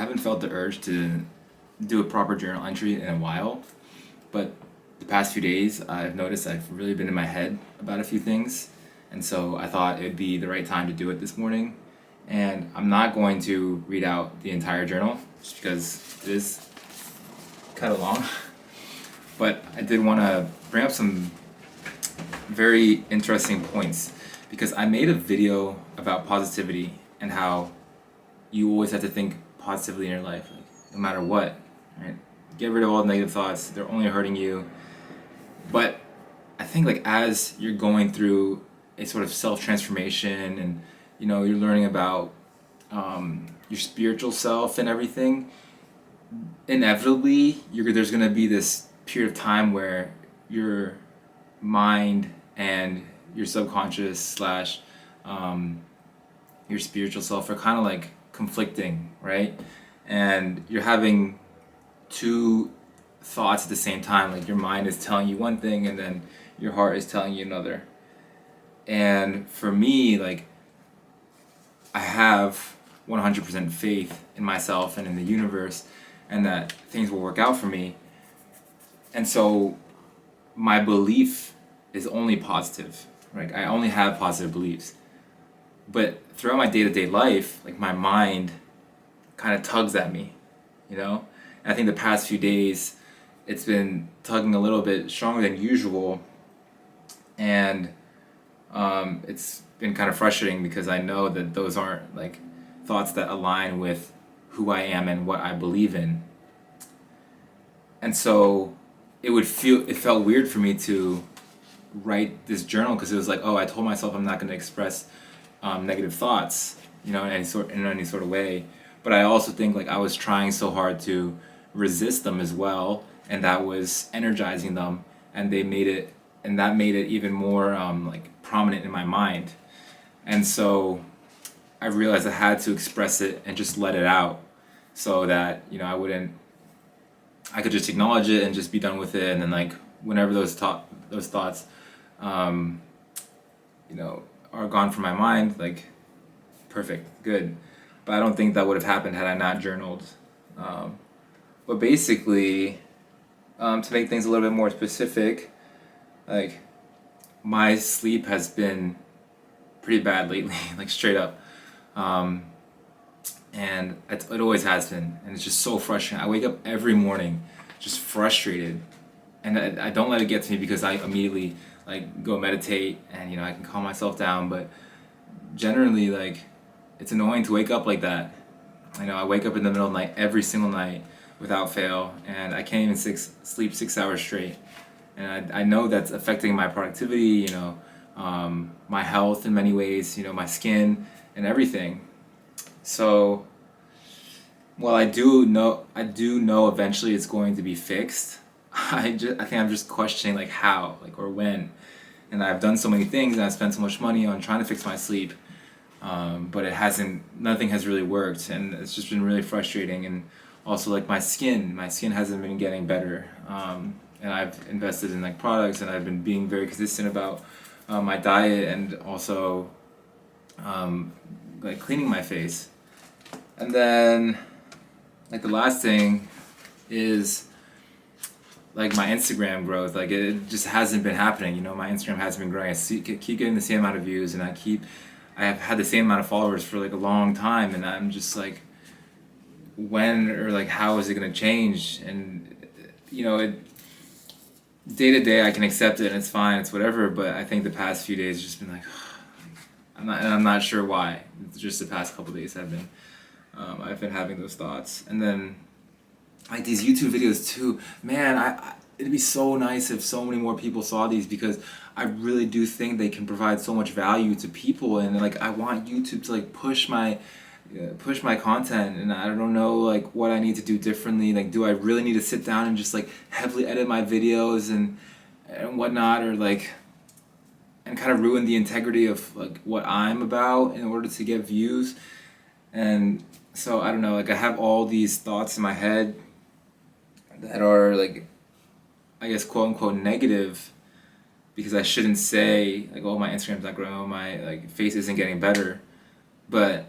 haven't felt the urge to do a proper journal entry in a while, but the past few days I've noticed I've really been in my head about a few things, and so I thought it'd be the right time to do it this morning. And I'm not going to read out the entire journal just because it is kind of long, but I did want to bring up some very interesting points because I made a video about positivity and how you always have to think positively in your life, like, no matter what, right? Get rid of all the negative thoughts, they're only hurting you. But I think like as you're going through a sort of self-transformation and you're learning about your spiritual self and everything, inevitably there's going to be this period of time where your mind and your subconscious slash your spiritual self are kind of like conflicting, right? And you're having two thoughts at the same time. Like your mind is telling you one thing and then your heart is telling you another. And for me, like, I have 100% faith in myself and in the universe and that things will work out for me. And so my belief is only positive, right? I only have positive beliefs. But throughout my day-to-day life, like my mind kind of tugs at me, And I think the past few days, it's been tugging a little bit stronger than usual, and it's been kind of frustrating because I know that those aren't like thoughts that align with who I am and what I believe in. And so it felt weird for me to write this journal because it was like, oh, I told myself I'm not going to express negative thoughts, in any sort of way. But I also think like I was trying so hard to resist them as well, and that was energizing them, and that made it even more like prominent in my mind. And so I realized I had to express it and just let it out, so that I could just acknowledge it and just be done with it, and then like whenever those thoughts are gone from my mind, like perfect, good. But I don't think that would have happened had I not journaled. But basically, to make things a little bit more specific, like my sleep has been pretty bad lately, like straight up. And it always has been, and it's just so frustrating. I wake up every morning just frustrated, and I don't let it get to me because I immediately like go meditate and I can calm myself down. But generally, like, it's annoying to wake up like that. I wake up in the middle of the night every single night without fail, and I can't even sleep 6 hours straight. And I know that's affecting my productivity, my health in many ways, my skin and everything. So, while I do know eventually it's going to be fixed, I think I'm just questioning like how, like, or when. And I've done so many things and I've spent so much money on trying to fix my sleep, but nothing has really worked, and it's just been really frustrating. And also like my skin hasn't been getting better, and I've invested in like products, and I've been being very consistent about my diet, and also like cleaning my face. And then like the last thing is like my Instagram growth. Like it just hasn't been happening. My Instagram hasn't been growing. Keep getting the same amount of views, and I have had the same amount of followers for like a long time, and I'm just like, when or like how is it gonna change? And day to day I can accept it and it's fine, it's whatever. But I think the past few days have just been like, I'm not sure why. It's just the past couple days I've been having those thoughts. And then like these YouTube videos too, man, it'd be so nice if so many more people saw these, because I really do think they can provide so much value to people, and like I want YouTube to like push my content, and I don't know like what I need to do differently. Like, do I really need to sit down and just like heavily edit my videos and whatnot, or like, and kind of ruin the integrity of like what I'm about in order to get views? And so I don't know, like I have all these thoughts in my head that are like, I guess, quote unquote negative, because I shouldn't say like, oh, my Instagram's not growing, oh, my like face isn't getting better. But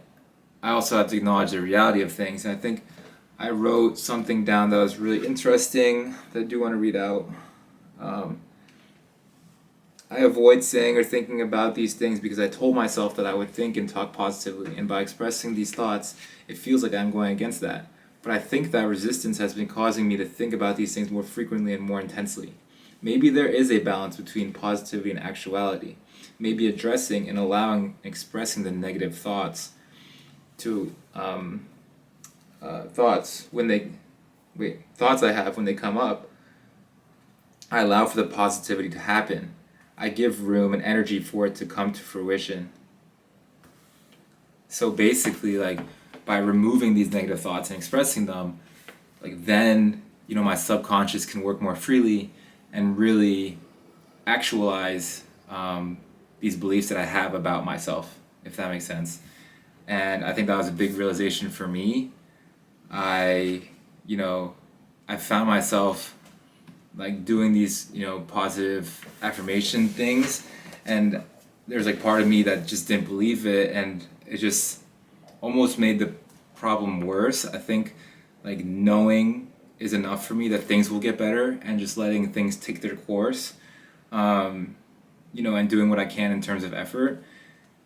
I also have to acknowledge the reality of things. And I think I wrote something down that was really interesting that I do want to read out. Um, I avoid saying or thinking about these things because I told myself that I would think and talk positively, and by expressing these thoughts, it feels like I'm going against that. But I think that resistance has been causing me to think about these things more frequently and more intensely. Maybe there is a balance between positivity and actuality. Maybe addressing and allowing and expressing the negative thoughts to thoughts when they thoughts I have when they come up. I allow for the positivity to happen. I give room and energy for it to come to fruition. So basically, like, by removing these negative thoughts and expressing them, like, then, my subconscious can work more freely and really actualize these beliefs that I have about myself, if that makes sense. And I think that was a big realization for me. I, you know, I found myself like doing these, positive affirmation things, and there's like part of me that just didn't believe it, and it just almost made the problem worse. I think like knowing is enough for me that things will get better, and just letting things take their course, and doing what I can in terms of effort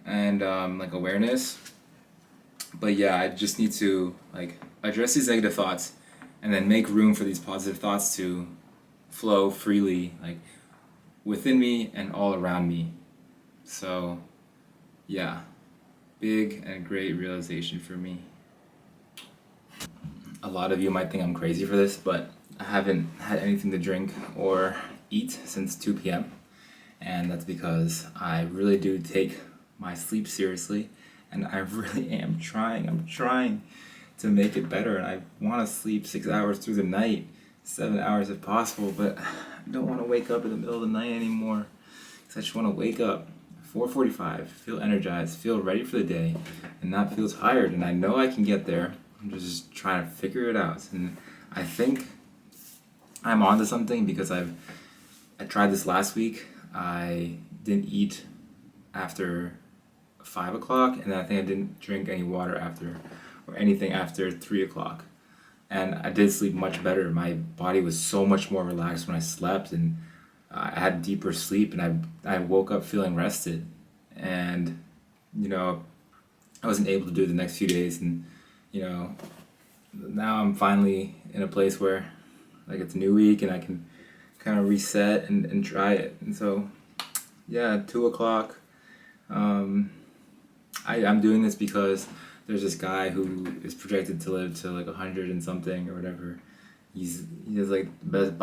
and like awareness. But yeah, I just need to like address these negative thoughts and then make room for these positive thoughts to flow freely, like within me and all around me. So yeah, big and great realization for me. A lot of you might think I'm crazy for this, but I haven't had anything to drink or eat since 2 p.m. And that's because I really do take my sleep seriously, and I really am trying. I'm trying to make it better, and I want to sleep 6 hours through the night, 7 hours if possible, but I don't want to wake up in the middle of the night anymore. Because I just want to wake up 4:45, feel energized, feel ready for the day, and not feel tired. And I know I can get there. I'm just trying to figure it out. And I think I'm onto something because I tried this last week. I didn't eat after 5 o'clock, and then I think I didn't drink any water after, or anything after 3 o'clock. And I did sleep much better. My body was so much more relaxed when I slept, and I had deeper sleep, and I woke up feeling rested. And you know, I wasn't able to do it the next few days, and you know, now I'm finally in a place where like it's a new week and I can kind of reset and try it. And so yeah, 2 o'clock. I'm doing this because there's this guy who is projected to live to like 100 and something or whatever. He has like the best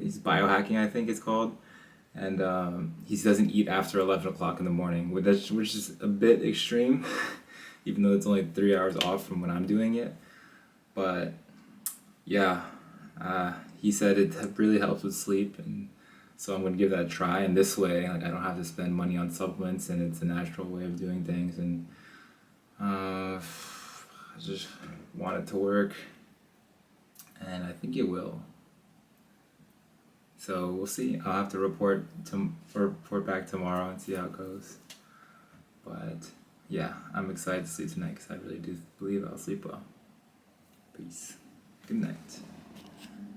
he's biohacking, I think it's called, and he doesn't eat after 11 o'clock in the morning, which is a bit extreme, even though it's only 3 hours off from when I'm doing it. But yeah, he said it really helps with sleep, and so I'm gonna give that a try. And this way, like I don't have to spend money on supplements, and it's a natural way of doing things. And I just want it to work, and I think it will. So we'll see. I'll have to report back tomorrow and see how it goes. But yeah, I'm excited to sleep tonight because I really do believe I'll sleep well. Peace. Good night.